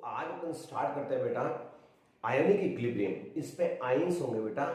आज अपन स्टार्ट करते हैं बेटा आयोनिक इक्विलिब्रियम। इस पे आयंस होंगे बेटा,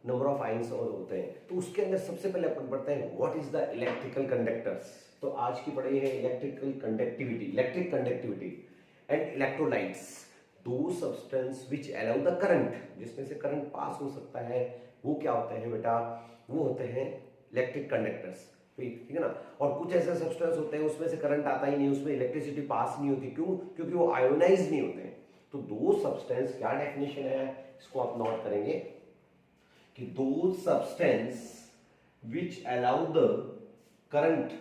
नंबर ऑफ आयंस और होते हैं। तो उसके अंदर सबसे पहले अपन पढ़ते हैं what is the electrical conductors. तो आज की पढ़ाई है electrical conductivity, electric conductivity and electrolytes, those substance which allow the current, जिसमें से करंट पास हो सकता है, वो क्या होते हैं बेटा, वो होते हैं इलेक्ट्रिक कंडक्टर्स। ठीक है ना। और कुछ ऐसे सब्सटेंस होते हैं उसमें से करंट आता ही नहीं, उसमें इलेक्ट्रिसिटी पास नहीं होती। क्यों? क्योंकि वो आयोनाइज नहीं होते हैं। तो दो सब्सटेंस, क्या डेफिनेशन है इसको आप नोट करेंगे कि those substance which allow the current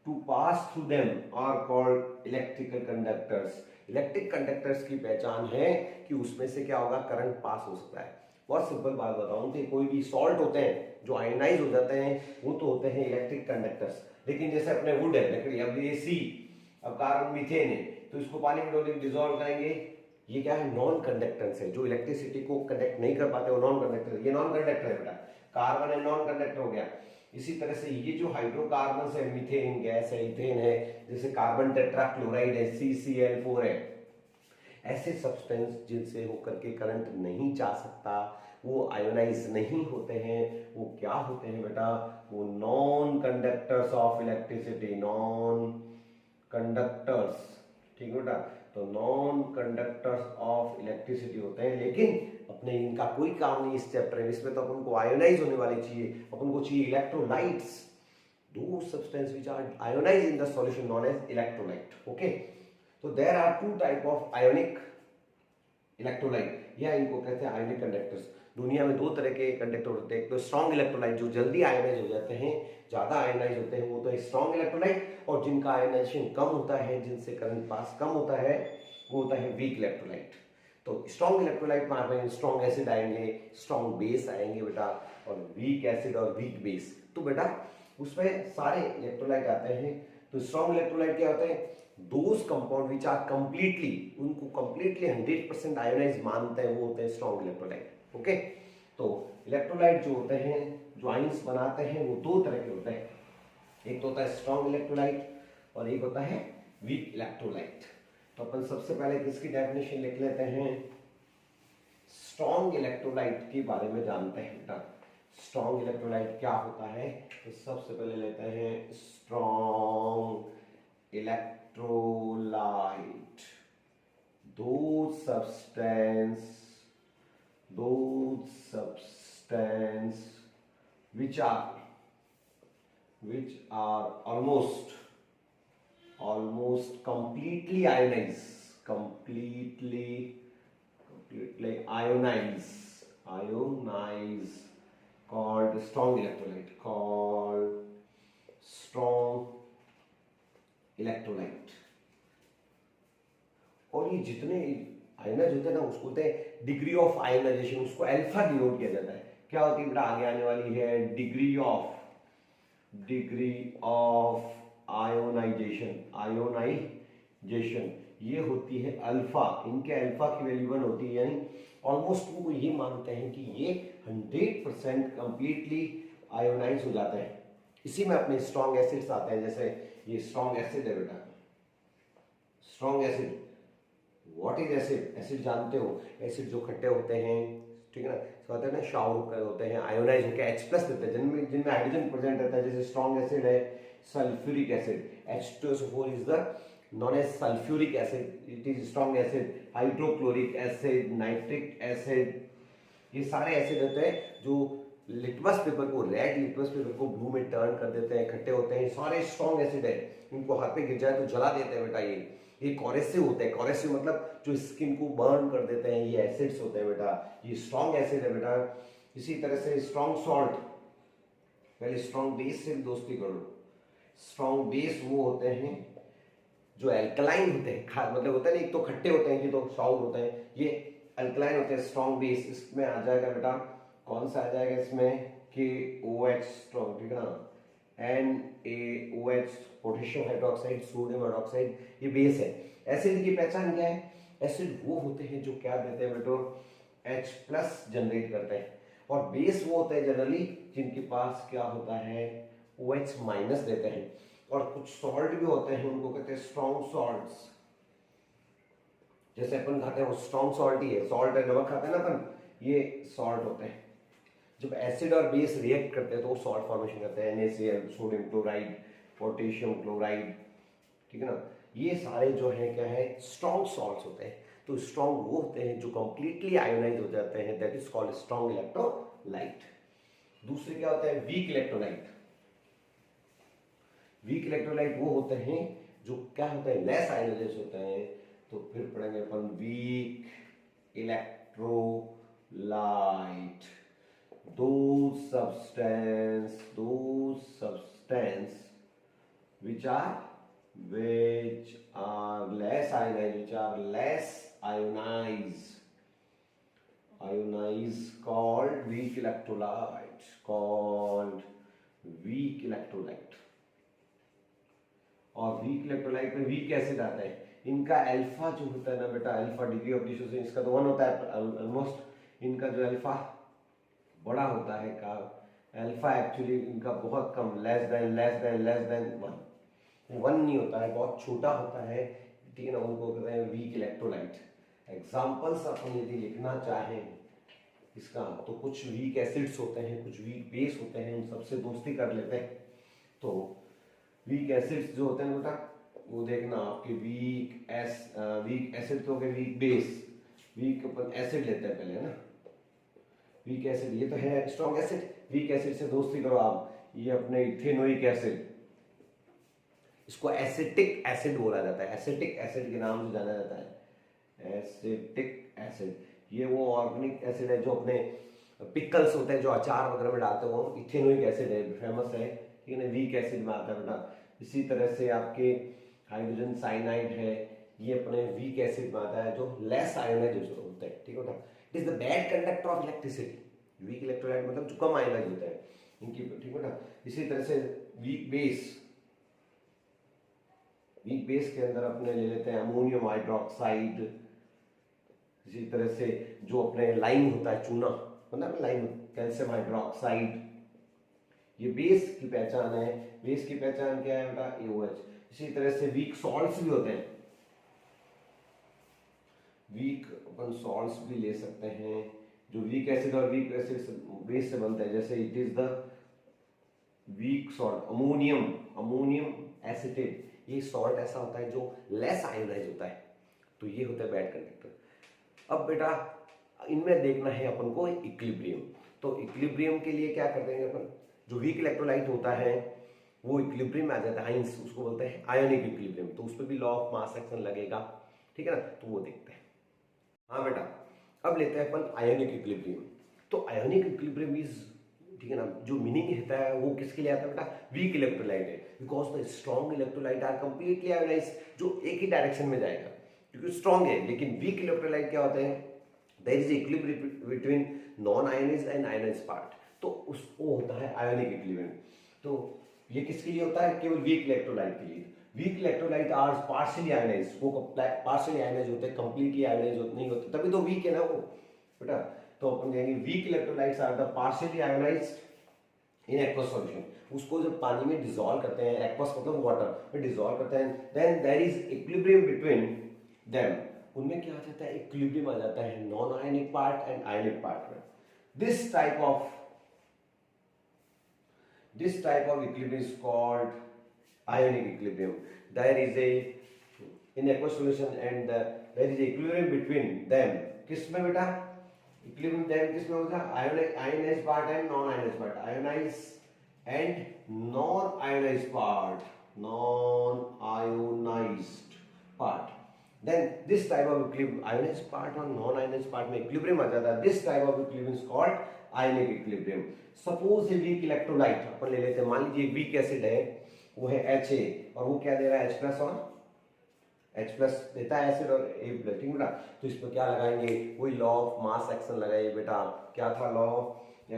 to pass through them are called electrical conductors. Electric conductors की पहचान है कि उसमें से क्या होगा, करंट पास हो सकता है। बहुत सिंपल बात बताऊं कि कोई भी सॉल्ट होते हैं जो आयनाइज हो जाते हैं वो तो होते हैं इलेक्ट्रिक कंडक्टर्स। लेकिन जैसे अपने वुड है, लकड़ी, अब ये सी, अब कार्बन मीथेन है, तो इसको पानी में डाल के डिसॉल्व करेंगे, ये क्या है, नॉन कंडक्टेंस है। जो इलेक्ट्रिसिटी को कंडक्ट नहीं कर पाते वो नॉन कंडक्टर, ये नॉन कंडक्टर है बेटा। कार्बन है, नॉन कंडक्टर हो गया। इसी तरह से ये जो हाइड्रोकार्बन है, मीथेन गैस है, इथेन है, जैसे कार्बन टेट्राक्लोराइड है, CCl4 है, ऐसे सब्सटेंस जिनसे होकर के करंट नहीं जा सकता, वो आयोनाइज नहीं होते हैं, वो क्या होते हैं बेटा, वो non conductors of electricity, non conductors. ठीक है बेटा। तो नॉन कंडक्टर्स ऑफ इलेक्ट्रिसिटी होते हैं। लेकिन अपने इनका कोई काम नहीं इस चैप्टर में, इसमें तो अपन को आयोनाइज होने वाली चाहिए, अपन को चाहिए electrolytes, those substance which are ionize in the solution non as electrolyte. Okay, तो there are two type of ionic electrolyte, या इनको कहते हैं आयोनिक कंडक्टर्स। दुनिया में दो तरह के कंडक्टर होते हैं, एक तो स्ट्रॉन्ग इलेक्ट्रोलाइट जो जल्दी आयोनाइज हो जाते हैं, ज्यादा आयोनाइज होते हैं, वो तो स्ट्रॉन्ग इलेक्ट्रोलाइट, और जिनका आयोनाइजेशन कम होता है, जिनसे करंट पास कम होता है, वो होता है वीक इलेक्ट्रोलाइट। तो स्ट्रॉन्ग इलेक्ट्रोलाइट में स्ट्रॉन्ग एसिड आएंगे, स्ट्रॉन्ग बेस आएंगे बेटा, और वीक एसिड और वीक बेस। तो बेटा उसमें सारे इलेक्ट्रोलाइट आते हैं। तो स्ट्रॉन्ग इलेक्ट्रोलाइट क्या होते हैं, those compound which are completely, उनको कंप्लीटली 100% आयोनाइज मानते हैं, वो होते हैं स्ट्रॉन्ग इलेक्ट्रोलाइट। ओके, तो इलेक्ट्रोलाइट जो होते हैं, जो आयंस बनाते हैं, वो दो तरह के होते हैं। एक तो होता है स्ट्रॉन्ग इलेक्ट्रोलाइट और एक होता है वीक इलेक्ट्रोलाइट। तो अपन सबसे पहले किसकी डेफिनेशन लिख लेते हैं, स्ट्रॉन्ग इलेक्ट्रोलाइट के बारे में जानते हैं बेटा। स्ट्रॉन्ग इलेक्ट्रोलाइट क्या होता है, तो सबसे पहले लेते हैं स्ट्रॉन्ग इलेक्ट्रोलाइट, दो substance which are almost completely ionize called strong electrolyte। और ये जितने आयनाइज होते हैं ना, उसको बोलते हैं डिग्री ऑफ आयनाइजेशन, उसको अल्फा डिनोट किया जाता है। क्या होती है बेटा, आगे आने वाली है डिग्री ऑफ आयोनाइजेशन, ये होती है अल्फा। इनके अल्फा की वैल्यू 1 होती है, यानी ऑलमोस्ट वो ये मानते हैं कि ये 100% कंप्लीटली आयोनाइज हो जाते हैं। इसी में अपने स्ट्रॉन्ग एसिड्स आते हैं, जैसे ये स्ट्रॉन्ग एसिड है बेटा, strong acid. What is acid, acid जानते हो, एसिड जो खट्टे होते हैं, ठीक है ना, कहते हैं ना शावर होते हैं, आयोनाइज होकर H+ देते हैं, जिनमें हाइड्रोजन प्रेजेंट रहता है। जैसे स्ट्रॉन्ग एसिड है sulphuric acid, H2SO4 is the known as sulphuric acid, it is strong acid. Hydrochloric acid, nitric acid, ये सारे एसिड होते हैं जो लिटमस पेपर को, रेड लिटमस पेपर को ब्लू में टर्न कर देते हैं, खट्टे होते हैं, सारे स्ट्रॉन्ग एसिड है। इनको हाथ पे गिर जाए तो जला देते हैं बेटा। ये कॉरेसिव होते हैं, कॉरेसिव मतलब जो स्किन को बर्न कर देते हैं, ये एसिड्स होते हैं बेटा, ये स्ट्रॉन्ग एसिड है बेटा। इसी तरह से स्ट्रॉन्ग सॉल्ट, पहले स्ट्रॉन्ग बेस से दोस्ती करो। स्ट्रॉन्ग बेस वो होते हैं जो एल्कलाइन होते हैं, मतलब होता है ना, एक तो खट्टे होते हैं, ये तो साउर होते हैं, ये अल्कलाइन होते हैं। स्ट्रॉन्ग बेस इसमें आ जाएगा बेटा, कौन सा आ जाएगा इसमें, KOH स्ट्रॉन्ग, ठीक है ना, NaOH potassium hydroxide, sodium hydroxide, ये बेस है। एसिड की पहचान क्या है, एसिड वो होते हैं जो क्या देते हैं बेटो, H+ जनरेट करते हैं, और बेस वो होते हैं जनरली जिनके पास क्या होता है, OH- देते हैं। और कुछ सॉल्ट भी होते हैं, उनको कहते हैं स्ट्रॉन्ग सॉल्ट्स, जैसे अपन खाते हैं वो स्ट्रॉन्ग सॉल्ट ही है, सॉल्ट है, नमक खाते हैं ना अपन, ये सॉल्ट होते हैं। जब एसिड और बेस रिएक्ट करते हैं तो वो सॉल्ट फॉर्मेशन करते हैं, NaCl, sodium chloride, potassium chloride, ठीक है ना। ये सारे जो है क्या है, स्ट्रॉन्ग सॉल्ट्स होते हैं। तो स्ट्रॉन्ग वो होते हैं जो कंप्लीटली आयोनाइज हो जाते हैं, that is called strong electrolyte. दूसरे क्या होता है, वीक इलेक्ट्रोलाइट। वीक इलेक्ट्रोलाइट वो होते हैं जो क्या होता है, लेस आयोनाइज होते हैं। तो फिर पढ़ेंगे अपन weak electrolyte, those substance which are less ionized called weak electrolyte, और वीक इलेक्ट्रोलाइट में वीक एसिड आता है। इनका अल्फा जो होता है ना बेटा, अल्फा डिग्री ऑफ डिसोसिएशन इसका तो 1 होता है ऑलमोस्ट। इनका जो अल्फा बड़ा होता है का अल्फा एक्चुअली इनका बहुत कम, लेस देन 1 नहीं होता है, बहुत छोटा होता है, ठीक है ना। उनको कहते हैं वीक इलेक्ट्रोलाइट। एग्जांपल्स अपन यदि लिखना चाहें इसका तो कुछ वीक एसिड्स होते हैं, कुछ वीक बेस होते हैं, उन सबसे दोस्ती कर लेते हैं। तो वीक एसिड्स जो होते हैं बेटा वो देखना आपके वीक एसिड तो हो गए, वीक बेस, वीक अपन एसिड लेते हैं पहले ना, वीक एसिड ये तो है स्ट्रॉन्ग एसिड। वीक एसिड से दोस्ती करो आप, ये अपने इथेनोइक एसिड, इसको एसिटिक एसिड बोला जाता है, एसिटिक एसिड के नाम से जाना जाता है, एसिटिक एसिड। ये वो ऑर्गेनिक एसिड है जो अपने पिकल्स होते हैं, जो अचार वगैरह में डालते हैं, वो इथेनोइक एसिड है, फेमस है, ठीक है ना, वीक एसिड में आता है बेटा। इसी तरह से आपके हाइड्रोजन साइनाइड है, ये अपने वीक एसिड में आता है, जो लेस आयोनाइज होते हैं, ठीक है ना। It is the bad conductor of electricity. Weak electrolyte मतलब जो कम आयोनाइज होते हैं इनकी, ठीक है ना। इसी तरह से वीक बेस के अंदर अपने ले लेते हैं अमोनियम हाइड्रोक्साइड। इसी तरह से जो अपने लाइम होता है, चूना मतलब लाइम, कैल्शियम हाइड्रोक्साइड, ये बेस की पहचान है। बेस की पहचान क्या है बेटा, AOH। इसी तरह से वीक सॉल्ट्स भी होते हैं, वीक अपन सॉल्ट्स भी ले सकते हैं जो वीक एसिड और वीक एसिड बेस से बनते हैं। जैसे it is the weak salt ammonium acetate, ये सॉल्ट ऐसा होता है जो लेस आयोनाइज होता है, तो ये होता है बैड कंडक्टर। अब बेटा इनमें देखना है अपन को इक्विलिब्रियम। तो इक्विलिब्रियम के लिए क्या कर देंगे अपन, जो वीक इलेक्ट्रोलाइट होता है वो इक्विलिब्रियम में आ जाता है, आयंस उसको बोलते हैं आयोनिक इक्विलिब्रियम, तो उस पर भी लॉ ऑफ मास एक्शन लगेगा, ठीक है ना। तो वो देखते हैं। हाँ बेटा अब लेते हैं अपन आयोनिक इक्विलिब्रियम। तो आयोनिक इक्विलिब्रियम इज, ठीक है ना, जो मीनिंग रहता है वो किसके लिए आता है बेटा, वीक इलेक्ट्रोलाइट है, because the strong electrolyte are completely ionized, जो एक ही डायरेक्शन में जाएगा क्योंकि स्ट्रॉन्ग है। लेकिन वीक इलेक्ट्रोलाइट क्या होते हैं, there is equilibrium between non ionized and ionized part, तो उसको होता है आयोनिक इक्विलिब्रियम। तो ये किसके लिए होता है, केवल वीक इलेक्ट्रोलाइट के लिए। Weak electrolyte are partially ionized, वो पार्शियली आयोनाइज्ड होते हैं, कंप्लीटली आयोनाइज्ड नहीं होते, तभी तो वीक है ना वो बेटा। तो अपन कहेंगे weak electrolytes are the partially ionized in aqueous solution. उसको जब पानी में डिसॉल्व करते हैं, एक्वस मतलब वाटर में डिसॉल्व करते हैं, then there is equilibrium between them, उनमें क्या आ जाता है, इक्विलिब्रियम आ जाता है non ionic part and ionic part में। This type of equilibrium is called ionic equilibrium. There is a in aqueous solution and there is a equilibrium between them. किसमें बेटा, equilibrium them किसमें होता है, ionized part and non-ionized part, ionized and non-ionized part. Then this type of equilibrium, ionized part और non-ionized part में equilibrium आ जाता है। This type of equilibrium is called ionic equilibrium. Suppose a weak electrolyte अपन ले लेते हैं, मान लीजिए एक weak acid है, वो है Ha और वो क्या दे रहा है, H+ और H+ देता है एसिड और A+, ठीक है ना। तो इस पर क्या लगाएंगे, वही लॉ ऑफ मास एक्शन लगाइए बेटा। क्या था law,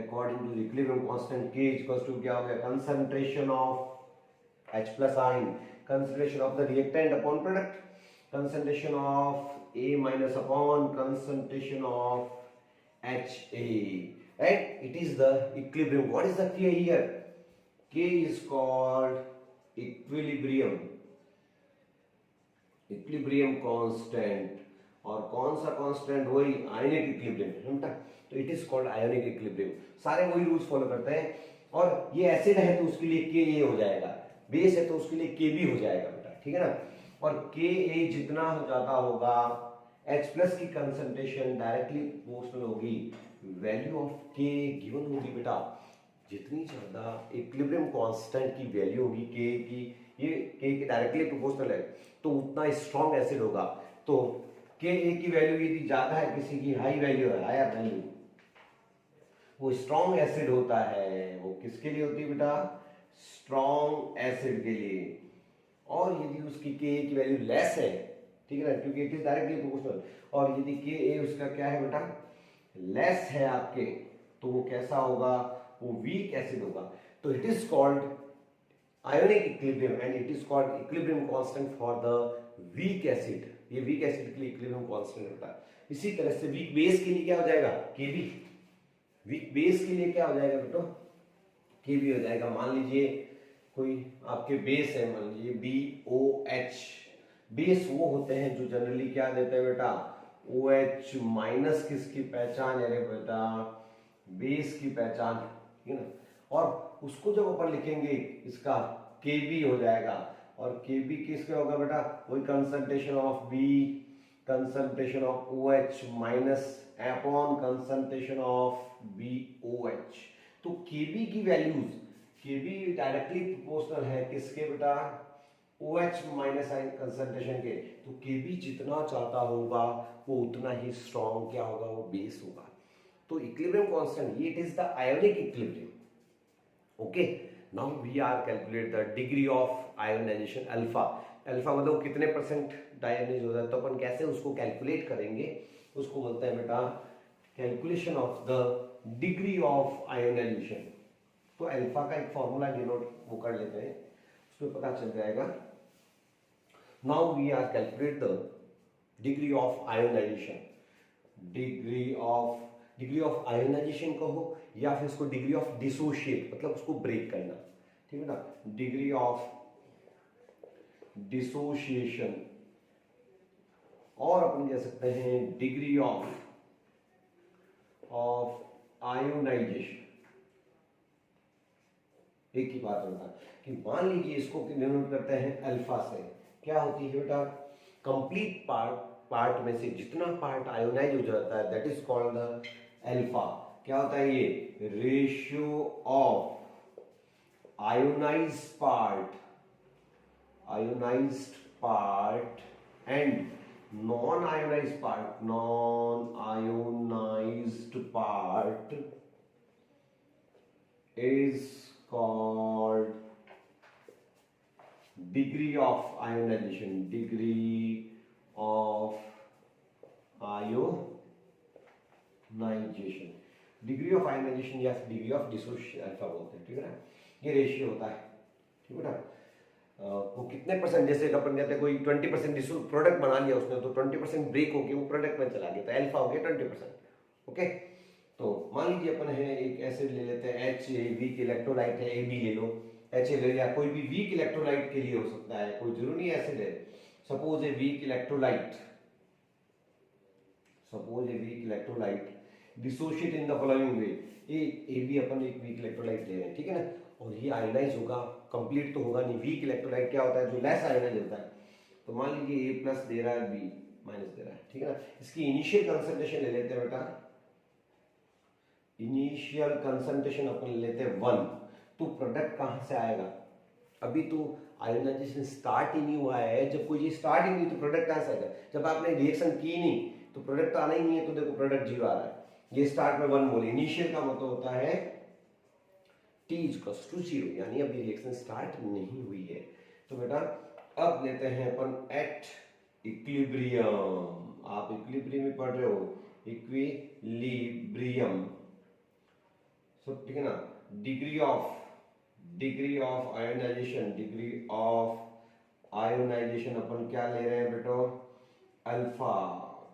according to equilibrium constant K equals to क्या हो गया, concentration of H+ ion, concentration of the reactant upon product, concentration of A minus upon concentration of HA, right? It is the equilibrium. What is the K here? K is called equilibrium constant, और कौन सा constant, वही ionic equilibrium, समझा। तो it is called ionic equilibrium. सारे वही rules follow करते हैं। और ये एसिड है तो उसके लिए के ए हो जाएगा, बेस है तो उसके लिए के बी हो जाएगा बेटा, ठीक है ना। और के ए जितना हो जाता होगा, H प्लस की कंसंट्रेशन डायरेक्टली प्रोपोर्शनल होगी वैल्यू ऑफ के गिवन होगी बेटा। जितनी ज्यादा इक्विलिब्रियम कांस्टेंट की वैल्यू होगी के की, ये के डायरेक्टली प्रोपोर्शनल है, तो उतना स्ट्रॉन्ग एसिड होगा। तो के ए की वैल्यू यदि ज्यादा है, किसी की हाई वैल्यू है, हायर वैल्यू, वो स्ट्रॉन्ग एसिड होता है। वो किसके लिए होती है बेटा? स्ट्रॉन्ग एसिड के लिए। और यदि उसकी के ए की वैल्यू लेस है, ठीक है ना, क्योंकि इट इज डायरेक्टली प्रोपोर्शनल, और यदि के ए उसका क्या है बेटा, लेस है आपके, तो वो कैसा होगा? वो वीक एसिड होगा। तो it is called ionic equilibrium and it is called equilibrium constant for the weak acid. ये वीक एसिड के लिए इक्विलिब्रियम कांस्टेंट होता है। इसी तरह से वीक बेस के लिए क्या हो जाएगा? केबी। वीक बेस के लिए क्या हो जाएगा बेटा? केबी हो जाएगा। मान लीजिए कोई आपके बेस है, मान लीजिए BOH। बेस वो होते हैं जो जनरली क्या देते हैं बेटा? OH माइनस किसकी पहचान है रे बेटा? बेस की पहचान, ठीक है ना। और उसको जब अपन लिखेंगे इसका Kb हो जाएगा, और Kb किसका होगा बेटा? वही concentration of B, concentration of OH minus upon concentration of BOH। तो Kb की वैल्यूज, Kb डायरेक्टली प्रोपोर्शनल है किसके बेटा? OH माइनस आयन कंसंट्रेशन के। तो Kb जितना चाहता होगा वो उतना ही स्ट्रॉन्ग क्या होगा? वो बेस होगा। तो इक्विलिब्रियम कांस्टेंट, ये it is the ionic equilibrium. Okay, now we are calculate the degree of ionization alpha. Alpha मतलब कितने परसेंट डायोनाइज हो जाता है, तो अपन कैसे उसको कैलकुलेट करेंगे? उसको बोलते हैं बेटा calculation of the degree of ionization. तो अल्फा का एक फॉर्मूला डिनोट वो कर लेते हैं, उसमें पता चल जाएगा। Now we are calculate the degree of ionization. Degree of ionization कहो या फिर इसको डिग्री ऑफ डिसोशिएट, मतलब उसको ब्रेक करना, ठीक है ना। डिग्री ऑफ डिसोशिएशन, और अपन कह सकते हैं डिग्री ऑफ आयोनाइजेशन। एक ही बात होता है कि मान लीजिए इसको डिनोट करते हैं अल्फा से। क्या होती है बेटा? कंप्लीट पार्ट में से जितना पार्ट आयोनाइज हो जाता है that is called the alpha. क्या होता है ये? Ratio of ionized part and non ionized part is called degree of ionization, degree of ionization, degree of ionization या डिग्री ऑफ डिसोसिएशन अल्फा बोलते हैं, ठीक है ना। ये रेशियो होता है, ठीक है ना। वो कितने परसेंट, जैसे अपन कहते हैं कोई 20% प्रोडक्ट बना लिया उसने, तो 20% ब्रेक होके वो प्रोडक्ट में चला गया, तो अल्फा हो गया 20%। ओके, तो मान लीजिए अपन है एक एसिड ले लेते हैं H, वीक इलेक्ट्रोलाइट है AB ले लो, H ले लिया, कोई भी वीक इलेक्ट्रोलाइट के लिए हो सकता है, कोई जरूरी एसिड है। Suppose A weak electrolyte dissociate in the following way. AB अपन एक वीक इलेक्ट्रोलाइट ले रहे हैं, ठीक है ना, और ये आयोनाइज होगा, कंप्लीट तो होगा नहीं। वीक इलेक्ट्रोलाइट क्या होता है? जो लेस आयोनाइज होता है। तो मान लीजिए A प्लस दे रहा है, B माइनस दे रहा है, ठीक है ना। इसकी इनिशियल कंसंट्रेशन ले लेते हैं बेटा, इनिशियल कंसंट्रेशन अपन लेते हैं 1। तो प्रोडक्ट कहां से आएगा? अभी तो आयोनाइजेशन स्टार्ट ही नहीं हुआ है। जब कोई चीज स्टार्ट ही नहीं तो प्रोडक्ट कहां से आएगा? जब आपने रिएक्शन की नहीं तो प्रोडक्ट आना ही नहीं है, तो देखो प्रोडक्ट 0 आ रहा है। ये स्टार्ट में 1 बोले, इनिशियल का मतलब होता है T इक्वल्स टू 0, यानी अभी रिएक्शन स्टार्ट नहीं हुई है। तो बेटा अब लेते हैं अपन एट इक्विलिब्रियम। आप इक्विलिब्रियम में पढ़ रहे हो, इक्विलिब्रियम सब, ठीक है ना। डिग्री ऑफ आयोनाइजेशन अपन क्या ले रहे हैं बेटो? अल्फा।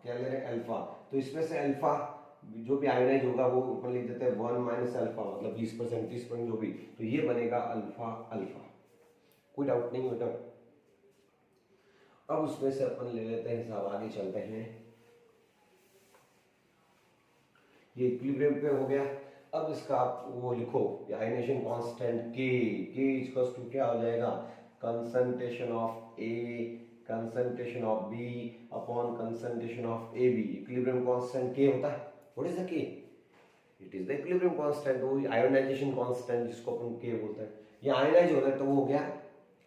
क्या ले रहे हैं? अल्फा। तो इसमें से अल्फा जो भी आयोनाइज होगा वो अपन लिख देते हैं 1 माइनस अल्फा, मतलब 20%, 30% जो भी, तो ये बनेगा अल्फा। कोई डाउट नहीं बेटा। अब उसमें से अपन ले लेते हैं हिसाब, आगे चलते हैं। ये इक्विलिब्रियम पे हो गया। अब इसका आप वो लिखो ionization constant K equals to क्या हो जाएगा, concentration of A concentration of B upon concentration of A B. Equilibrium constant K होता है, what is the K, it is the equilibrium constant, वो आयोनाइजेशन कांस्टेंट जिसको अपन के बोलते हैं। ये आयोनाइज हो रहा है तो वो हो गया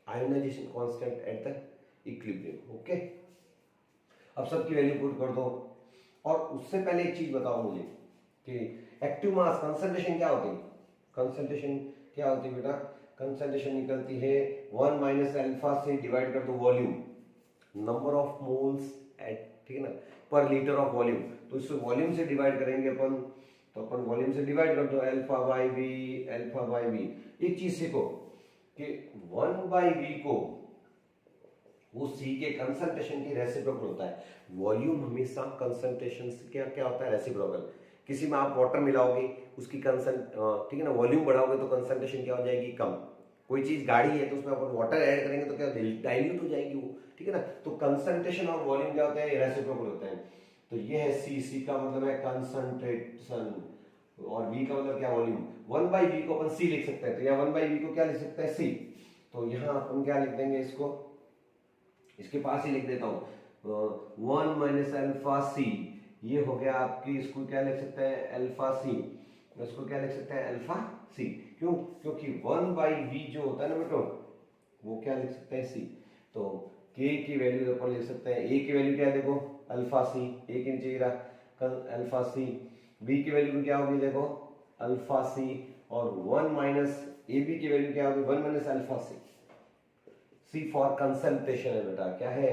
ionization constant at the equilibrium. Okay, अब सबकी वैल्यू पुट कर दो। और उससे पहले एक चीज बताओ मुझे कि एक्टिव मास कंसंट्रेशन क्या होती है, कंसंट्रेशन क्या होती है बेटा, कंसंट्रेशन निकलती है 1 माइनस अल्फा से डिवाइड कर दो volume, number of moles at, ठीक है ना, पर लीटर ऑफ वॉल्यूम। तो इसको वॉल्यूम से डिवाइड करेंगे अपन, तो अपन वॉल्यूम से डिवाइड कर दो alpha by V, alpha by V. एक चीज सीखो कि 1 बाई वी को वो सी के कंसंट्रेशन की रेसिप्रोकल होता है। वॉल्यूम हमेशा कंसंट्रेशन से क्या क्या होता है, रेसिप्रोकल। किसी में आप वाटर मिलाओगे उसकी ठीक है ना, वॉल्यूम बढ़ाओगे तो कंसंट्रेशन क्या हो जाएगी, कम। कोई चीज गाढ़ी है तो उसमें अपन वाटर ऐड करेंगे तो क्या डाइल्यूट हो जाएगी वो, ठीक है ना। तो कंसंट्रेशन और वॉल्यूम क्या होते हैं, रेसिप्रोकल होते हैं। तो ये है सी, सी का मतलब है कंसंट्रेशन और वी का मतलब क्या, वॉल्यूम। 1 बाई वी को अपन सी लिख सकते हैं, तो यहाँ 1 बाई वी को क्या लिख सकते हैं, सी। तो यहाँ अपन क्या लिख देंगे, इसको इसके पास ही लिख देता हूँ 1 माइनस अल्फा सी, ये हो गया आपकी, इसको क्या लिख सकते हैं, अल्फा सी, इसको क्या लिख सकते हैं, अल्फा सी। क्यों, क्योंकि 1 बाई वी जो होता है ना बेटो, वो क्या लिख सकते हैं, सी। तो के की वैल्यू अपन लिख सकते हैं, ए की वैल्यू क्या है देखो, अल्फा सी, ए के नीचे रहा अल्फा सी, बी की वैल्यू क्या होगी देखो, अल्फा सी, और 1 माइनस ए बी की वैल्यू क्या होगी, 1 minus alpha C. C for concentration है बेटा, क्या है,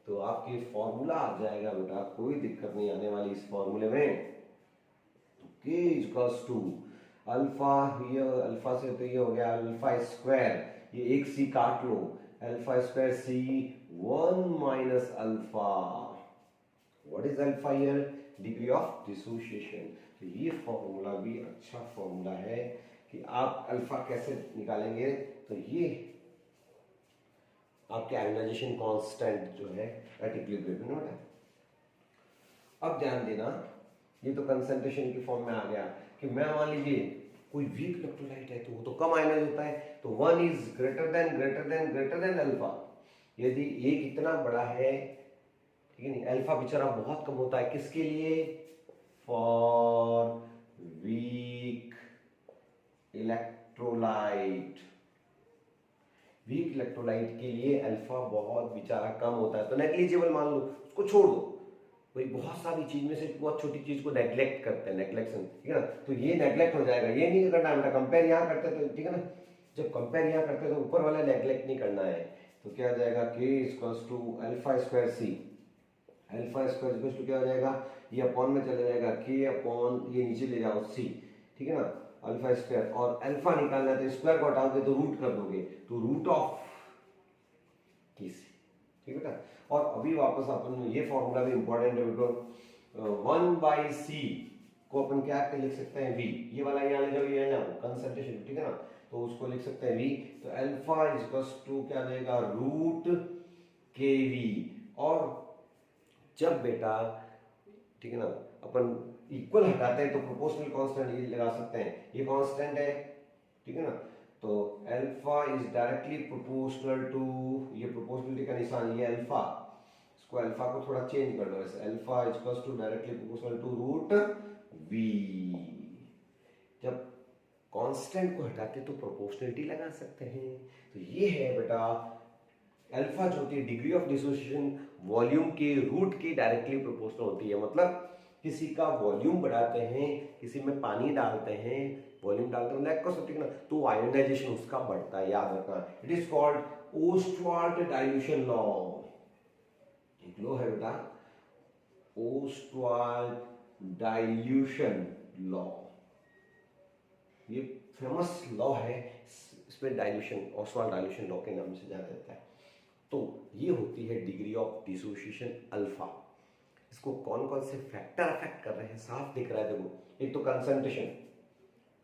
तो आपके फॉर्मूला आ जाएगा बेटा, कोई दिक्कत नहीं आने वाली इस फॉर्मूले में। K इक्वल्स टू अल्फा, ये अल्फा से तो ये हो गया अल्फा स्क्वायर, ये एक सी काट लो, alpha square C 1 minus alpha, what is alpha here, degree of dissociation. तो ये फॉर्मूला भी अच्छा फॉर्मूला है कि आप अल्फा कैसे निकालेंगे, तो ये आपके आयोनाइजेशन कांस्टेंट जो है एट इक्विलिब्रियम है। अब ध्यान देना, ये तो कंसंट्रेशन की फॉर्म में आ गया कि मैं मान लीजिए कोई वीक इलेक्ट्रोलाइट है तो वो तो कम आयनाइज होता है, तो 1 इज ग्रेटर देन अल्फा। यदि ये कितना बड़ा है, ठीक है नहीं, अल्फा बेचारा बहुत कम होता है, किसके लिए, for weak electrolyte. Week electrolyte के लिए अल्फा बहुत बेचारा कम होता है, तो नेग्लिजिबल मान लो, उसको छोड़ दो। वही बहुत सारी चीज में से बहुत छोटी चीज को नेग्लेक्ट करते हैं, नेग्लेक्शन, ठीक है ना, तो ये नेग्लेक्ट हो जाएगा, ये नहीं करना है, कंपेयर यहाँ करते हैं तो ठीक है ना, जब कंपेयर यहाँ करते हैं तो ऊपर वाला नेग्लेक्ट नहीं करना है। तो क्या हो जाएगा, K equals to alpha square C, alpha square equals to क्या हो जाएगा, ये अपॉन में चला जाएगा, के अपॉन ये नीचे ले जाओ सी, ठीक है ना, अल्फा स्क्वायर, और अल्फा निकालना है तो स्क्वायर को हटाओगे तो रूट कर दोगे, तो रूट ऑफ के सी, ठीक है बेटा। और अभी वापस अपन ये फॉर्मूला भी इंपॉर्टेंट है बेटो, 1 बाई सी को अपन क्या लिख सकते हैं, वी, ये वाला यहाँ ले जाओ, ये है ना कंसंट्रेशन, ठीक है ना, तो उसको लिख सकते हैं वी, तो अल्फा इक्वल्स टू क्या देगा, रूट के वी। और जब बेटा, ठीक है ना, अपन इक्वल हटाते हैं तो प्रोपोर्शनल कांस्टेंट ये लगा सकते हैं, ये कांस्टेंट है, ठीक है ना, तो alpha is directly proportional to, ये प्रोपोर्शनलिटी का निशान, ये अल्फा, इसको अल्फा को थोड़ा चेंज कर दो ऐसे, alpha equals to directly proportional to root V. जब कांस्टेंट को हटाते तो प्रोपोर्शनलिटी लगा सकते हैं, तो ये है बेटा अल्फा जो होती है डिग्री ऑफ डिसोसिएशन वॉल्यूम के रूट की डायरेक्टली प्रोपोर्शनल होती है। मतलब किसी का वॉल्यूम बढ़ाते हैं, किसी में पानी डालते हैं, वॉल्यूम डालते हैं लैक्टोस, ना, तो आयोनाइजेशन उसका बढ़ता है, याद रखना। It is called Ostwald dilution law. एक लॉ है बेटा, ओस्टवाल्ट डाइल्यूशन लॉ, ये फेमस लॉ है, इसमें डाइल्यूशन, ओस्टवाल्ट डाइल्यूशन लॉ के नाम से जाना जाता है। तो ये होती है डिग्री ऑफ डिसोसिएशन अल्फा। इसको कौन कौन से फैक्टर अफेक्ट कर रहे हैं साफ दिख रहा है देखो, एक तो कंसंट्रेशन,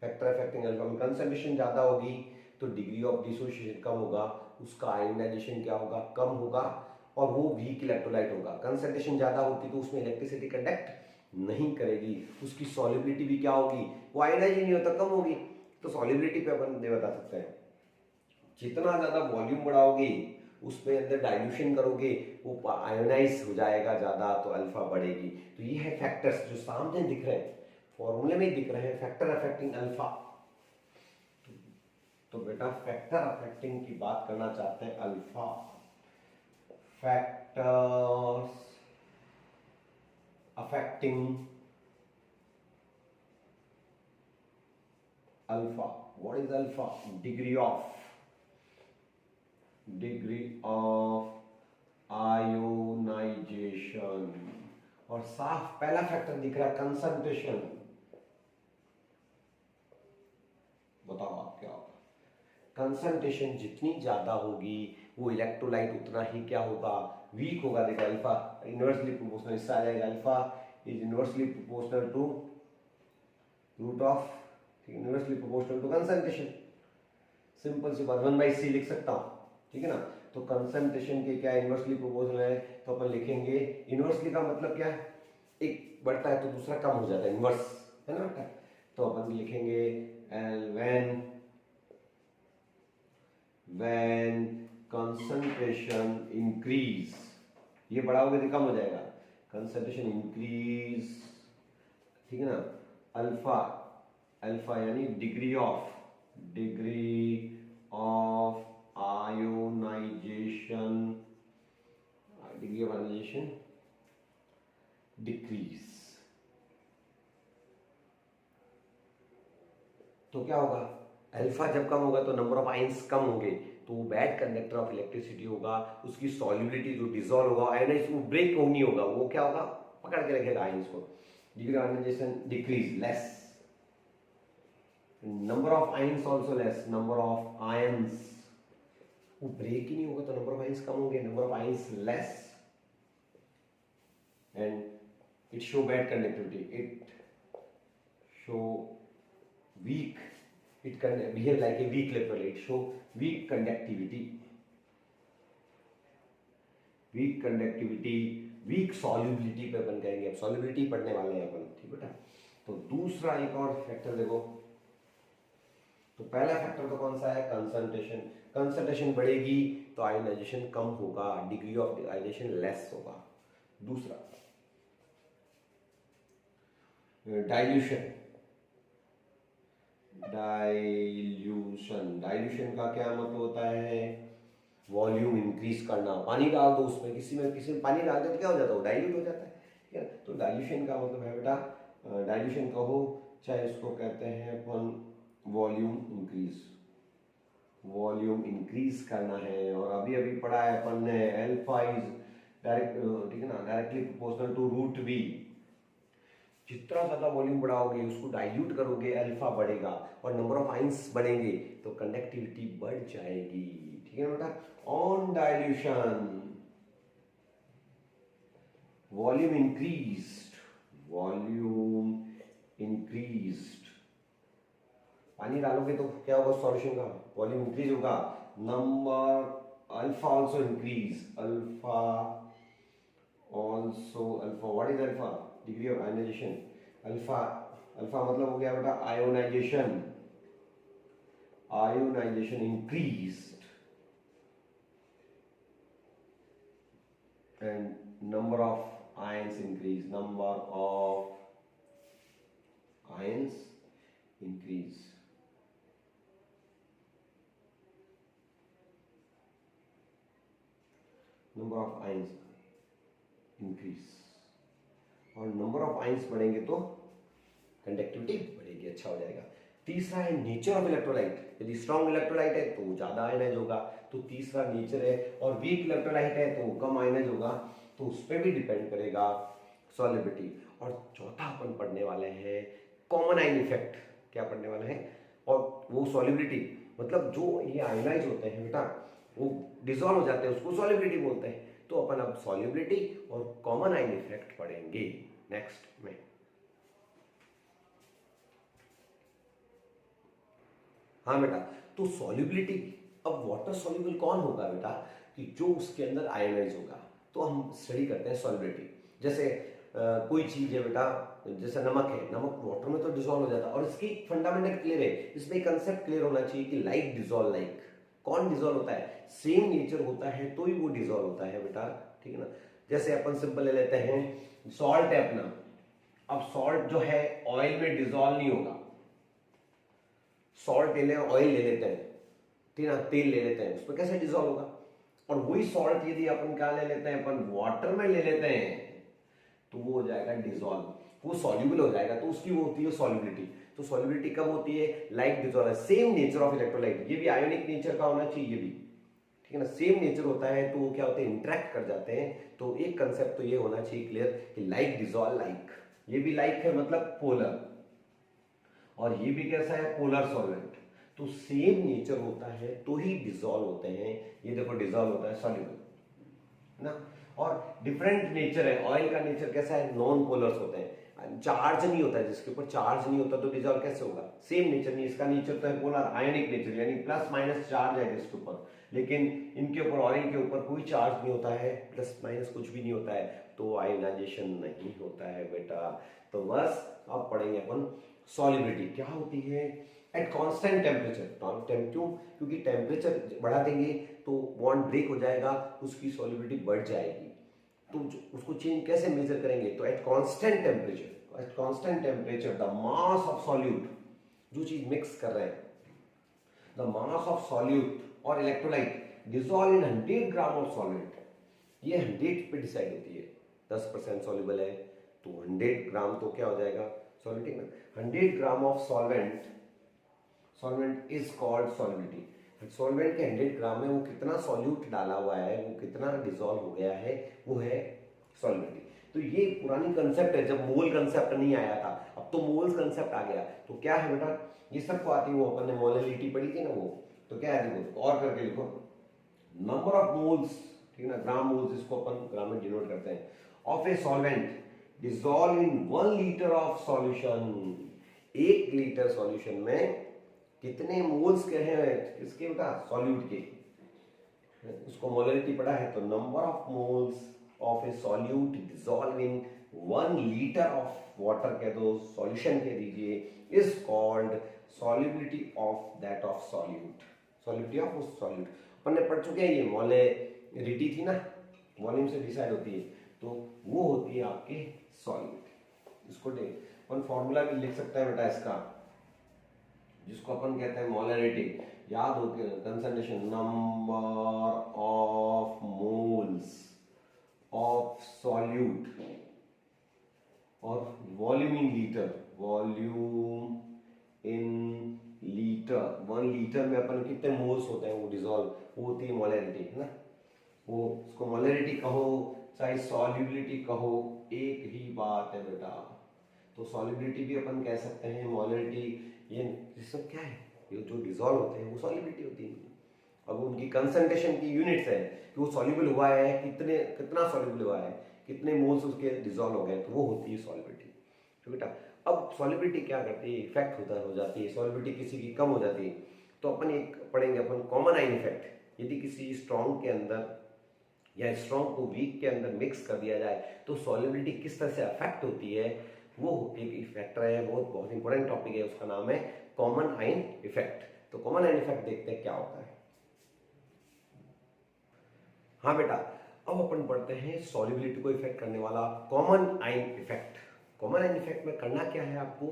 फैक्टर अफेक्टिंग अल्फा में कंसंट्रेशन ज्यादा होगी तो डिग्री ऑफ डिसोसिएशन कम होगा, उसका आयोनाइजेशन क्या होगा, कम होगा, और वो वीक इलेक्ट्रोलाइट होगा। कंसंट्रेशन ज्यादा होती तो उसमें इलेक्ट्रिसिटी कंडक्ट नहीं करेगी, उसकी सॉल्युबिलिटी भी क्या होगी, वो आयनाइज ही नहीं होता, कम होगी। तो सॉल्युबिलिटी पे अपन ये बता सकते हैं, जितना ज्यादा वॉल्यूम बढ़ाओगे उसमें अंदर डाइल्यूशन करोगे वो आयोनाइज हो जाएगा ज्यादा, तो अल्फा बढ़ेगी। तो ये है फैक्टर्स जो सामने दिख रहे हैं, फॉर्मूले में दिख रहे हैं, फैक्टर अफेक्टिंग अल्फा। तो बेटा फैक्टर अफेक्टिंग की बात करना चाहते हैं, alpha factors affecting alpha. What is alpha? Degree of ionization। और साफ पहला फैक्टर दिख रहा है कंसंट्रेशन। बताओ आप क्या होगा, कंसंट्रेशन जितनी ज्यादा होगी वो इलेक्ट्रोलाइट उतना ही क्या होगा, वीक होगा। देखो अल्फा इनवर्सली प्रोपोर्शनल, इससे आ जाएगा alpha is inversely proportional to root of, inversely proportional to concentration. Simple सी बात, 1/c लिख सकता हूं, ठीक है ना। तो कंसंट्रेशन के क्या इनवर्सली प्रोपोर्शनल है, तो अपन लिखेंगे इनवर्सली का मतलब क्या है, एक बढ़ता है तो दूसरा कम हो जाता है, इनवर्स है ना। तो अपन लिखेंगे when concentration increase, ये बढ़ाओगे तो कम हो जाएगा, concentration increase, ठीक है ना। अल्फा यानी डिग्री ऑफ आयोनाइजेशन डिक्रीज। तो क्या होगा, अल्फा जब कम होगा तो नंबर ऑफ आयंस कम होंगे, तो वो बैड कंडक्टर ऑफ इलेक्ट्रिसिटी होगा, उसकी सॉल्युबिलिटी जो डिसॉल्व होगा, आयनाइज वो ब्रेक नहीं होगा, वो क्या होगा, पकड़ के रखेगा आयंस को। Degree of ionization decrease, less, number of ions also less, number of ions, वो ब्रेक ही नहीं होगा तो नंबर ऑफ आयंस कम होंगे, number of ions less, and it show bad conductivity, it show weak, it can behave like a weak electrolyte, show weak conductivity, weak solubility पे अपन कहेंगे, अब solubility पढ़ने वाले हैं अपन, ठीक बेटा। तो दूसरा एक और फैक्टर देखो, तो पहला फैक्टर तो कौन सा है, कंसंट्रेशन बढ़ेगी तो आयोनाइजेशन कम होगा, डिग्री ऑफ आयोनाइजेशन लेस होगा। दूसरा डाइल्यूशन का क्या मतलब होता है, वॉल्यूम इंक्रीज करना, पानी डाल दो उसमें, किसी में पानी डाल दो तो क्या हो जाता है, डाइल्यूट हो जाता है, ठीक है। तो डाइल्यूशन का मतलब है बेटा, डाइल्यूशन कहो चाहे इसको कहते हैं अपन वॉल्यूम इंक्रीज करना है। और अभी पढ़ा है अपन ने, अल्फा इज डायरेक्ट, ठीक है ना, directly proportional to root V. जितना ज्यादा वॉल्यूम बढ़ाओगे उसको डाइल्यूट करोगे, अल्फा बढ़ेगा और नंबर ऑफ आयंस बढ़ेंगे तो कंडक्टिविटी बढ़ जाएगी, ठीक है बेटा। ऑन डाइल्यूशन वॉल्यूम इंक्रीज्ड, पानी डालोगे तो क्या होगा, सॉल्यूशन का वॉल्यूम इंक्रीज होगा, number alpha also increase, alpha what is alpha, degree of ionization. Alpha मतलब हो गया बेटा ionization increased, and number of ions increase, और नंबर ऑफ आयंस बढ़ेंगे तो कंडक्टिविटी बढ़ेगी, अच्छा हो जाएगा। तीसरा है नेचर ऑफ इलेक्ट्रोलाइट, यदि स्ट्रॉन्ग इलेक्ट्रोलाइट है तो ज्यादा आयनाइज होगा, तो तीसरा नेचर है, और वीक इलेक्ट्रोलाइट है तो कम आयनाइज होगा, तो उस पर भी डिपेंड करेगा सॉल्युबिलिटी। और चौथा अपन पढ़ने वाले हैं कॉमन आयन इफेक्ट, क्या पढ़ने वाले हैं, और वो सॉल्युबिलिटी, मतलब जो ये आयनाइज होते हैं बेटा वो डिसॉल्व हो जाते हैं, उसको सॉल्युबिलिटी बोलते हैं। तो अपन अब सॉल्युबिलिटी और कॉमन आयन इफेक्ट पढ़ेंगे नेक्स्ट में। हाँ बेटा, तो सॉल्युबिलिटी, अब वाटर सॉल्युबल कौन होगा बेटा, कि जो उसके अंदर आयनाइज होगा, तो हम स्टडी करते हैं सॉल्युबिलिटी। जैसे कोई चीज है बेटा, जैसे नमक है, नमक वाटर में तो डिसॉल्व हो जाता है, और इसकी फंडामेंटल क्लियर है, इसमें कंसेप्ट क्लियर होना चाहिए कि लाइक डिसॉल्व लाइक, कौन डिसॉल्व होता है, सेम नेचर होता है तो ही वो डिसॉल्व होता है बेटा, ठीक है ना। जैसे अपन सिंपल ले लेते हैं, सॉल्ट है अपना, अब सॉल्ट जो है ऑयल में डिसॉल्व नहीं होगा, सॉल्ट ले लें, ऑयल ले लेते हैं, ठीक है ना, तेल ले लेते हैं, उसमें कैसे डिसॉल्व होगा। और वही सॉल्ट यदि अपन क्या ले लेते हैं, अपन वाटर में ले लेते हैं, तो वो हो जाएगा डिसॉल्व, वो सॉल्युबल हो जाएगा, तो उसकी वो होती है सॉल्युबिलिटी। तो सॉल्युबिलिटी कब होती है, like dissolve, same nature of electrolyte, ये भी आयोनिक नेचर का होना चाहिए, ये भी ठीक है ना, सेम नेचर होता है, तो वो क्या होते हैं, इंटरेक्ट कर जाते हैं। तो एक कंसेप्ट तो ये होना चाहिए क्लियर कि लाइक डिसॉल्व लाइक, ये भी लाइक है मतलब पोलर, और ये भी कैसा है, पोलर सॉल्वेंट, तो सेम नेचर होता है तो ही डिसॉल्व होते हैं। ये देखो डिसॉल्व होता है सॉल्युबल ना, और डिफरेंट नेचर है, ऑयल का नेचर कैसा है, नॉन पोलर्स होते हैं, चार्ज नहीं होता है, जिसके ऊपर चार्ज नहीं होता तो डिसॉल्व कैसे होगा, सेम नेचर नहीं, इसका नेचर तो है पोलर आयनिक नेचर, यानी प्लस माइनस चार्ज है इसके ऊपर, लेकिन इनके ऊपर ऑयल के ऊपर कोई चार्ज नहीं होता है, प्लस माइनस कुछ भी नहीं होता है, तो आयोनाइजेशन नहीं होता है बेटा। तो बस अब पढ़ेंगे अपन सॉल्युबिलिटी क्या होती है एट कांस्टेंट टेम्परेचर, क्यों, क्योंकि टेम्परेचर बढ़ा देंगे तो बॉन्ड ब्रेक हो जाएगा, उसकी सॉल्युबिलिटी बढ़ जाएगी, तो उसको चेंज कैसे मेजर करेंगे, तो at constant temperature the mass of solute, जो चीज मिक्स कर रहे हैं, द मास ऑफ सॉल्यूट और electrolyte dissolve in 100 gram of solvent, ये 100 पे डिसाइड होती है, 10% सॉल्युबल है तो 100 ग्राम तो क्या हो जाएगा, सॉल्वेंट ना, 100 gram of solvent is called solubility. Solvent के 100 ग्राम में वो कितना सॉल्यूट डाला हुआ है, वो कितना डिसॉल्व हो गया है, वो है सॉल्युबिलिटी। तो ये पुरानी कंसेप्ट है, जब मोल कंसेप्ट नहीं आया था, अब तो मोल्स कंसेप्ट आ गया, तो क्या है बेटा, ये सबको आती है, वो अपन ने मोलैलिटी पढ़ी थी ना, वो तो क्या है, देखो और करके लिखो, नंबर ऑफ मोल्स, ठीक है ना, ग्राम मोल्स, इसको अपन ग्राम में डिनोट करते हैं, of a solvent dissolve in 1 litre of solution, 1 litre solution में कितने मोल्स के हैं, किसके बेटा, सॉल्यूट के, उसको मोलैलिटी पढ़ा है, तो number of moles of A solute dissolve in 1 litre of water कह दो, सॉल्यूशन कह दीजिए, is called solubility of that of solute, solubility of उस सॉल्यूट। अपन ने पढ़ चुके हैं, ये मोलैलिटी थी ना, वॉल्यूम से डिसाइड होती है, तो वो होती है आपकी सॉल्यूट। इसको अपन फॉर्मूला भी लिख सकते हैं बेटा इसका, जिसको अपन कहते हैं मोलैलिटी, याद होती है, concentration, number of moles of solute, और volume in litre, volume in litre, 1 litre में अपन कितने मोल्स होते हैं वो डिसॉल्व, वो होती है मोलैलिटी, है ना, वो उसको मोलैलिटी कहो चाहे सॉल्युबिलिटी कहो, एक ही बात है बेटा। तो सॉल्युबिलिटी भी अपन कह सकते हैं, मोलैलिटी, ये सब क्या है, ये जो डिसॉल्व होते हैं वो सॉल्युबिलिटी होती है। अब उनकी कंसंट्रेशन की यूनिट्स है कि वो सॉल्युबल हुआ है, कितना सॉल्युबल हुआ है, कितने मोल्स उसके डिसॉल्व हो गए, तो वो होती है सॉल्युबिलिटी। तो बेटा अब सॉल्युबिलिटी क्या करती है, इफेक्ट हो जाती है, सॉल्युबिलिटी किसी की कम हो जाती है, तो अपन एक पढ़ेंगे अपन कॉमन आयन इफेक्ट। यदि किसी स्ट्रॉन्ग के अंदर या स्ट्रॉन्ग को वीक के अंदर मिक्स कर दिया जाए तो सॉल्युबिलिटी किस तरह से अफेक्ट होती है, वो एक इफेक्ट है, बहुत इंपॉर्टेंट टॉपिक है, उसका नाम है कॉमन आयन इफेक्ट। तो कॉमन आयन इफेक्ट देखते हैं क्या होता है। हाँ बेटा, अब अपन पढ़ते हैं सॉल्युबिलिटी को इफेक्ट करने वाला common ion effect. Common ion effect में करना क्या है आपको,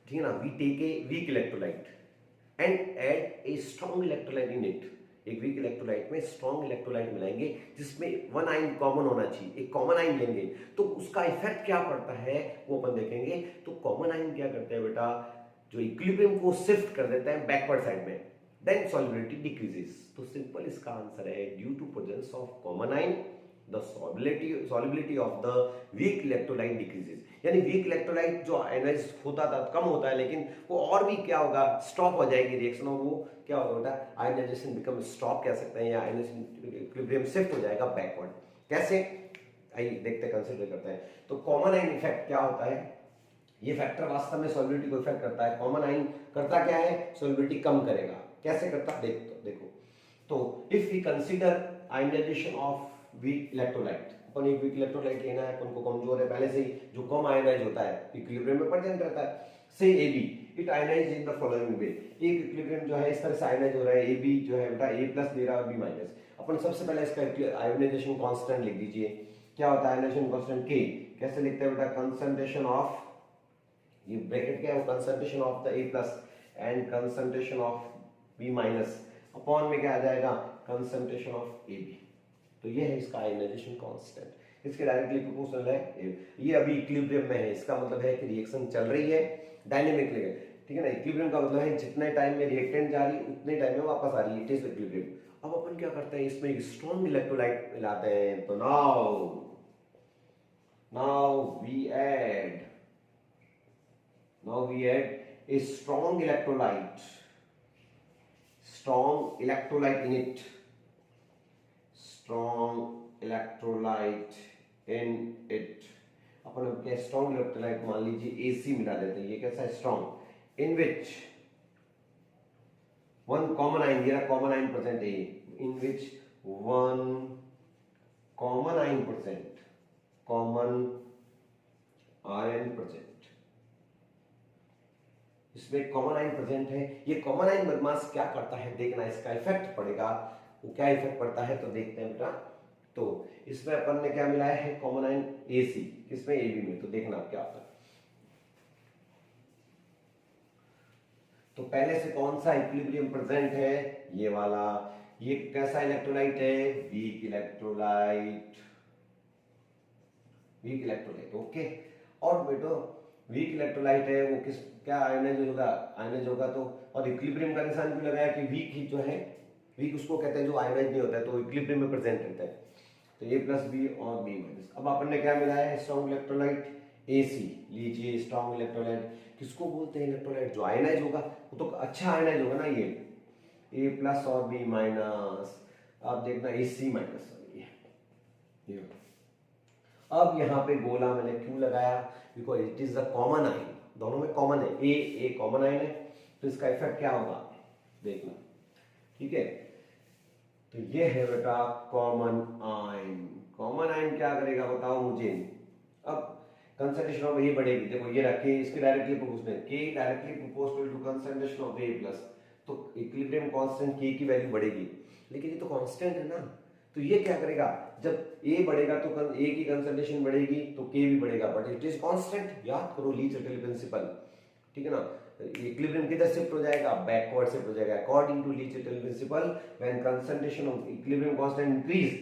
ठीक है ना, we take a weak electrolyte and add a strong electrolyte in it. एक वीक इलेक्ट्रोलाइट में स्ट्रॉन्ग इलेक्ट्रोलाइट मिलाएंगे जिसमें 1 आयन कॉमन होना चाहिए, एक कॉमन आयन लेंगे, तो उसका इफेक्ट क्या पड़ता है वो अपन देखेंगे। तो कॉमन आयन क्या करते हैं बेटा, जो इक्विलिब्रियम को शिफ्ट कर देता है बैकवर्ड साइड में, देन सॉल्युबिलिटी डिक्रीजेस। तो सिंपल इसका आंसर है due to presence of common ion the solubility of the weak electrolyte decreases। यानी वीक इलेक्ट्रोलाइट जो आयनाइज होता था कम होता है, लेकिन वो और भी क्या होगा, स्टॉप हो जाएगी रिएक्शन, और वो क्या होगा बेटा, आयनाइजेशन बिकम स्टॉप कह सकते हैं, या आयनाइजेशन इक्विलिब्रियम शिफ्ट हो जाएगा बैकवर्ड। कैसे, आइए देखते हैं, कंसीडर करते हैं। तो कॉमन आयन इफेक्ट क्या होता है, ये फैक्टर वास्तव में सॉल्युबिलिटी को इफेक्ट करता है। कॉमन आयन करता क्या है, सॉल्युबिलिटी कम करेगा। कैसे करता, देखो। तो if we consider ionization of weak electrolyte, अपन एक वीक इलेक्ट्रोलाइट लेना है, अपन को कमजोर है पहले से ही, जो कम आयनाइज होता है इक्विलिब्रियम में प्रेजेंट रहता है। से AB it ionize in the following way, एक इक्विलिब्रियम जो है इस तरह से आयनाइज हो रहा है, AB जो है बेटा A प्लस दे रहा है B माइनस। अपन सबसे पहले इसका आयोनाइजेशन कांस्टेंट लिख दीजिए। क्या होता है आयोनाइजेशन कांस्टेंट K, कैसे लिखते हैं बेटा, कंसंट्रेशन ऑफ, ये ब्रैकेट क्या है, वो concentration of the A plus and concentration of B minus upon में क्या आ जाएगा, कंसंट्रेशन ऑफ AB। तो ये है इसका आयोनाइजेशन कांस्टेंट, इसके डायरेक्टली प्रोपोर्शनल है। ये अभी इक्विलिब्रियम में है, इसका मतलब है कि रिएक्शन चल रही है डायनेमिकली, ठीक है ना। इक्विलिब्रियम का मतलब है जितने टाइम में रिएक्टेंट जा रही है उतने टाइम में वापस आ रही है, इट इज इक्विलिब्रियम। अब अपन क्या करते हैं, इसमें स्ट्रॉन्ग इलेक्ट्रोलाइट मिलाते हैं। तो now we add a strong electrolyte in it, अपन अब क्या स्ट्रॉन्ग इलेक्ट्रोलाइट मान लीजिए AC मिला देते हैं, ये कैसा है strong, in which one common ion, ये कॉमन आयन प्रेजेंट है, in which one common ion present, इसमें कॉमन आयन प्रेजेंट है। ये कॉमन आयन बदमाश क्या करता है देखना, इसका इफेक्ट पड़ेगा, वो क्या इफेक्ट पड़ता है तो देखते हैं बेटा। तो इसमें अपन ने क्या मिलाया है, कॉमन आयन AC, किसमें AB में, तो देखना क्या होता है। तो पहले से कौन सा इक्विलिब्रियम प्रेजेंट है, ये वाला, ये कैसा इलेक्ट्रोलाइट है, वीक इलेक्ट्रोलाइट, ओके। और बेटो वीक इलेक्ट्रोलाइट है वो किस क्या आयनाइज होगा तो, और इक्विलिब्रियम का निशान भी लगाया कि वीक ही जो है, वीक उसको कहते हैं जो आयनाइज नहीं होता है, तो इक्विलिब्रियम में प्रेजेंट रहता है। तो A प्लस B और B माइनस। अब अपन ने क्या मिलाया है, स्ट्रॉन्ग इलेक्ट्रोलाइट AC लीजिए। स्ट्रॉन्ग इलेक्ट्रोलाइट किसको बोलते हैं, इलेक्ट्रोलाइट जो आयनाइज होगा, वो तो अच्छा आयनाइज होगा ना, ये A प्लस और B माइनस। आप देखना AC माइनस, ये अब यहाँ पे गोला मैंने क्यों लगाया, because it is the common ion, दोनों में कॉमन है, ए कॉमन आयन है, तो इसका इफेक्ट क्या होगा देखना, ठीक है। तो ये है बेटा कॉमन आयन क्या करेगा बताओ मुझे। अब कंसंट्रेशन ऑफ ए बढ़ेगी, देखो ये रखे, इसके directly proportional, K directly proportional to concentration of A plus, तो इक्विलिब्रियम कांस्टेंट के की वैल्यू बढ़ेगी, लेकिन ये तो कांस्टेंट है ना, तो ये क्या करेगा, जब ए बढ़ेगा तो ए की कंसंट्रेशन बढ़ेगी तो के भी बढ़ेगा, बट इट इज कांस्टेंट, याद करो ली-चटर्टल प्रिंसिपल, ठीक है ना। इक्विलिब्रियम किधर शिफ्ट हो जाएगा, बैकवर्ड शिफ्ट हो जाएगा, according to Le Chatelier principle. When concentration of equilibrium constant increase,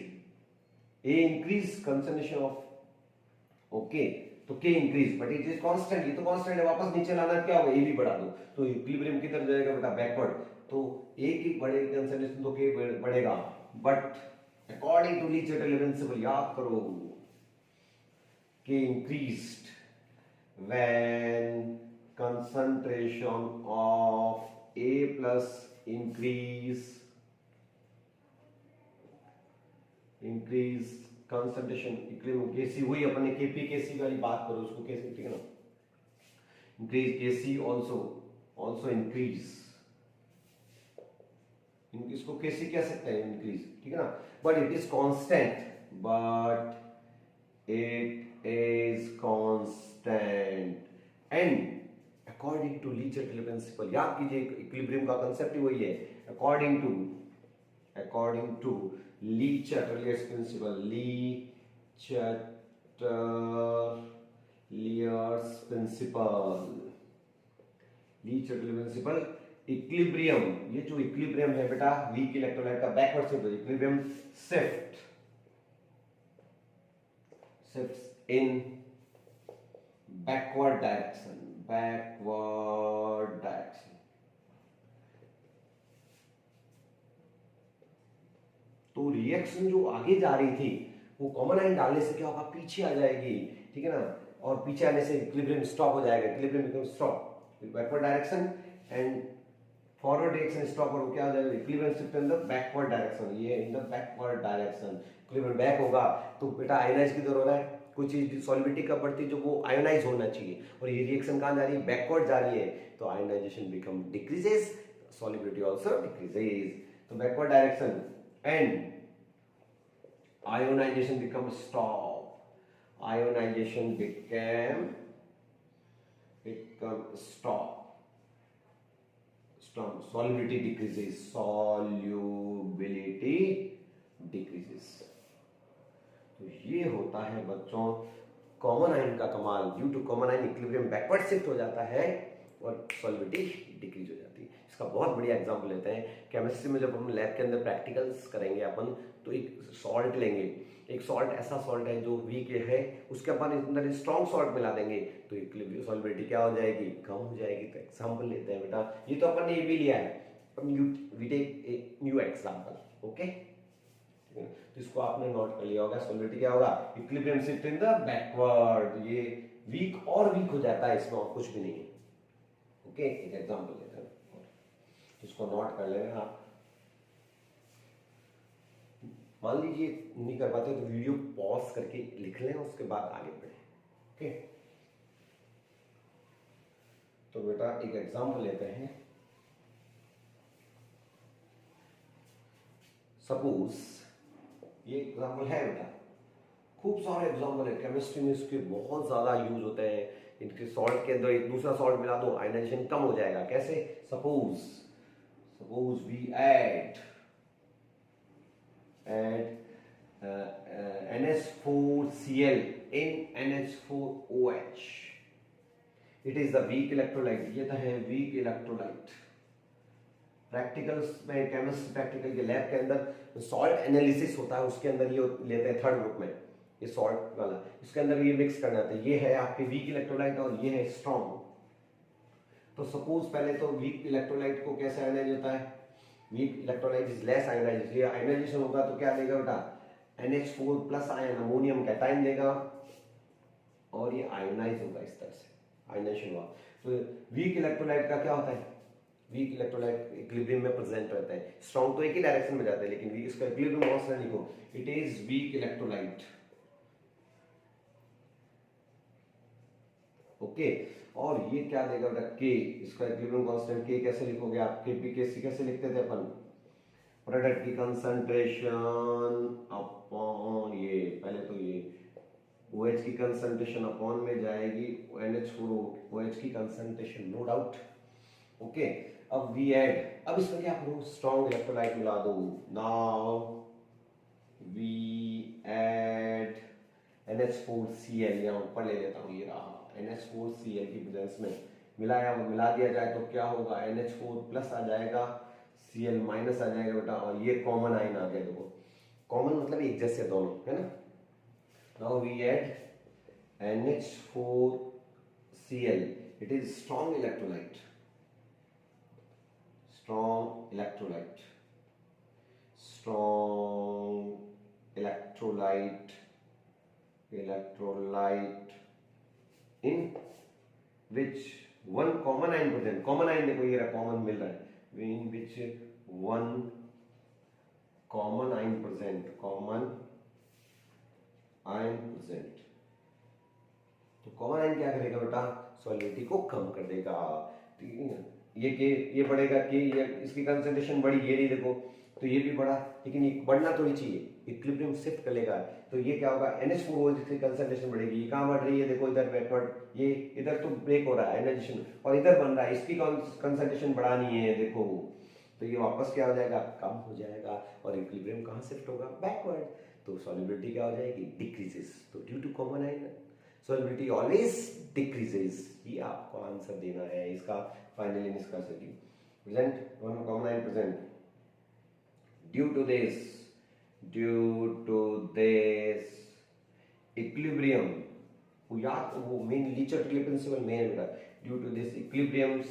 a increase concentration of, okay, तो K increase, but it is constant, ये तो कांस्टेंट है, वापस नीचे लाना क्या होगा, ए भी बढ़ा दो, तो इक्विलिब्रियम किधर जाएगा बेटा, बैकवर्ड, तो ए की बढ़ेगी कंसंट्रेशन तो के बढ़ेगा, बट according to ली-चटर्टल प्रिंसिपल, याद करो, के increased when concentration of A plus increase concentration equilibrium KC, वही अपने केपी केसी वाली बात करो, उसको कैसे, ठीक है ना, increase केसी also increase, इसको कैसे कह सकते हैं, इंक्रीज, ठीक है ना, but it is constant, and according to Le Chatelier principle, याद कीजिए इक्विलिब्रियम का कांसेप्ट ही वही है, according to Le Chatelier principle, Le Chatelier principle, equilibrium, ये जो इक्विलिब्रियम है बेटा वीक इलेक्ट्रोलाइट का, backward shift, equilibrium shifts in backward direction, तो रिएक्शन जो आगे जा रही थी वो कॉमन आयन डालने से क्या होगा, पीछे आ जाएगी, ठीक है ना, और पीछे आने से इक्विलिब्रियम स्टॉप हो जाएगा, equilibrium become stop, backward direction and forward direction stop, और क्या हो जाएगा, equilibrium shift in the backward direction, ये in the backward direction, equilibrium back होगा, तो बेटा आयनाइज किधर हो रहा है, कोई चीज सॉल्युबिलिटी कब बढ़ती है, जो वो आयोनाइज होना चाहिए, और ये रिएक्शन कहां जा रही है, बैकवर्ड जा रही है, तो ionization become decreases, solubility also decreases, तो backward direction and ionization become stop, ionization become stop, solubility decreases, solubility decreases। तो ये होता है बच्चों कॉमन आयन का कमाल। Due to common ion equilibrium backward shift हो जाता है और सॉल्युबिलिटी डिक्रीज हो जाती है। इसका बहुत बढ़िया एग्जांपल लेते हैं। केमिस्ट्री में जब हम लैब के अंदर प्रैक्टिकल्स करेंगे अपन, तो एक सॉल्ट लेंगे, एक सॉल्ट ऐसा सॉल्ट है जो वीक है, उसके अपन अंदर स्ट्रॉन्ग सॉल्ट मिला देंगे तो इक्विलिब्रियम सॉल्युबिलिटी क्या हो जाएगी, कम हो जाएगी। तो एग्जांपल लेते हैं बेटा, ये तो अपन ने ये भी लिया है, we take a new example. Okay, तो इसको आपने नोट कर लिया होगा। सॉल्युबिलिटी क्या होगा, equilibrium shift in the backward. ये वीक और वीक हो जाता है, इसमें और कुछ भी नहीं है। ओके, एक एग्जांपल लेते हैं, इसको नोट कर लेना आप। मान लीजिए नहीं कर पाते तो वीडियो पॉज करके लिख लें, उसके बाद आगे बढ़े। ओके, तो बेटा एक एग्जांपल लेते हैं। सपोज ये एग्जांपल है बेटा, खूब सारे एग्जांपल है केमिस्ट्री में, इसके बहुत ज्यादा यूज होते हैं। इनके सॉल्ट के अंदर एक दूसरा सॉल्ट मिला दो, आयनाइजेशन कम हो जाएगा। कैसे, suppose we add NH4Cl in NH4OH, it is the weak electrolyte। ये तो है weak electrolyte। प्रैक्टिकल्स में, केमिस्ट्री प्रैक्टिकल के लैब के अंदर सॉल्ट एनालिसिस होता है, उसके अंदर ये लेते हैं थर्ड ग्रुप में, ये सॉल्ट वाला, इसके अंदर ये मिक्स करना था। ये है आपके वीक इलेक्ट्रोलाइट और ये है स्ट्रॉन्ग। तो सपोज पहले तो वीक इलेक्ट्रोलाइट को कैसे आयनाइज होता है, weak electrolyte is less ionize, ये आयनाइजेशन होगा तो क्या देगा बेटा, NH4 plus ion ammonium cation देगा और ये आयनाइज होगा। इस तरह से आयनाइजेशन हुआ। तो वीक इलेक्ट्रोलाइट का क्या होता है, वीक इलेक्ट्रोलाइट इक्विलिब्रियम में प्रेजेंट रहता है। स्ट्रॉन्ग तो एक ही डायरेक्शन में जाता है, लेकिन वीक इसका इक्विलिब्रियम कांस्टेंट लिखो, it is weak electrolyte. Okay, और ये क्या देगा बेटा, के, इसका इक्विलिब्रियम कांस्टेंट के कैसे लिखोगे आप, केपीकेसी कैसे लिखते थे अपन, प्रोडक्ट की कंसंट्रेशन अपॉन ये, पहले तो ये OH की कंसंट्रेशन अपॉन में जाएगी NH4OH की कंसंट्रेशन, नो डाउट। ओके, अब वी ऐड, अब इसमें क्या करो, स्ट्रॉन्ग इलेक्ट्रोलाइट मिला दो। नाउ वी ऐड NH4Cl, यहाँ ऊपर ले लेता हूँ, ये रहा NH4Cl की प्रेजेंस में मिलाया, मिला दिया जाए तो क्या होगा, NH4 प्लस आ जाएगा, Cl माइनस आ जाएगा बेटा, और ये कॉमन आयन आ गया। देखो कॉमन मतलब एक जैसे दोनों, है ना। Now we add NH4Cl, it is strong electrolyte, strong electrolyte in which one common ion present, common ion देखो ये रहा, कॉमन मिल रहा है, in which one common ion present, तो कॉमन आयन क्या करेगा बेटा, सॉल्युबिलिटी को कम कर देगा। ठीक है, ये बढ़ेगा कि इसकी कंसंट्रेशन बढ़ी, ये नहीं देखो, तो ये भी बढ़ा, लेकिन ये बढ़ना तो नहीं चाहिए, इक्विलिब्रियम शिफ्ट कर लेगा। तो ये क्या होगा, NH4OH की कंसंट्रेशन बढ़ेगी, ये कहाँ बढ़ रही है, देखो इधर बैकवर्ड, ये इधर तो ब्रेक हो रहा है आयनाइजेशन, और इधर बन रहा है, इसकी कंसंट्रेशन बढ़ानी है, देखो, तो ये वापस क्या हो जाएगा, कम हो जाएगा, और इक्विलिब्रियम कहाँ शिफ्ट होगा, बैकवर्ड। तो सॉल्युबिलिटी क्या हो जाएगी, डिक्रीजेस। तो due to common ion solubility always decreases. ये आपको आंसर देना है इसका, फाइनली निष्कर्ष है present one common ion present due to this equilibrium, वो याद, वो मेन लीचर ट्रिलियन प्रिंसिपल में है बेटा, due to this equilibrium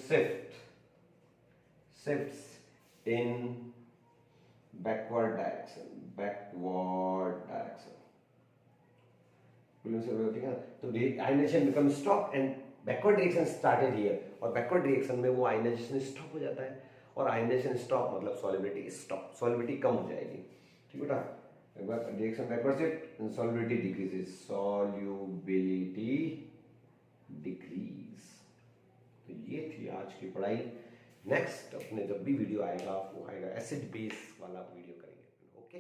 shifts in backward direction, तो ionization become stop and backward direction started here, और बैकवर्ड डायरेक्शन में वो आयनाइजेशन स्टॉप हो जाता है, और आयनाइजेशन स्टॉप मतलब सॉल्युबिलिटी स्टॉप, सॉल्युबिलिटी कम हो जाएगी। ठीक बेटा, डायरेक्शन बैकवर्ड से सॉल्युबिलिटी डिक्रीजेस, सॉल्युबिलिटी डिक्रीज। तो ये थी आज की पढ़ाई। नेक्स्ट अपने जब भी वीडियो आएगा वो आएगा एसिड बेस वाला वीडियो करेंगे। ओके।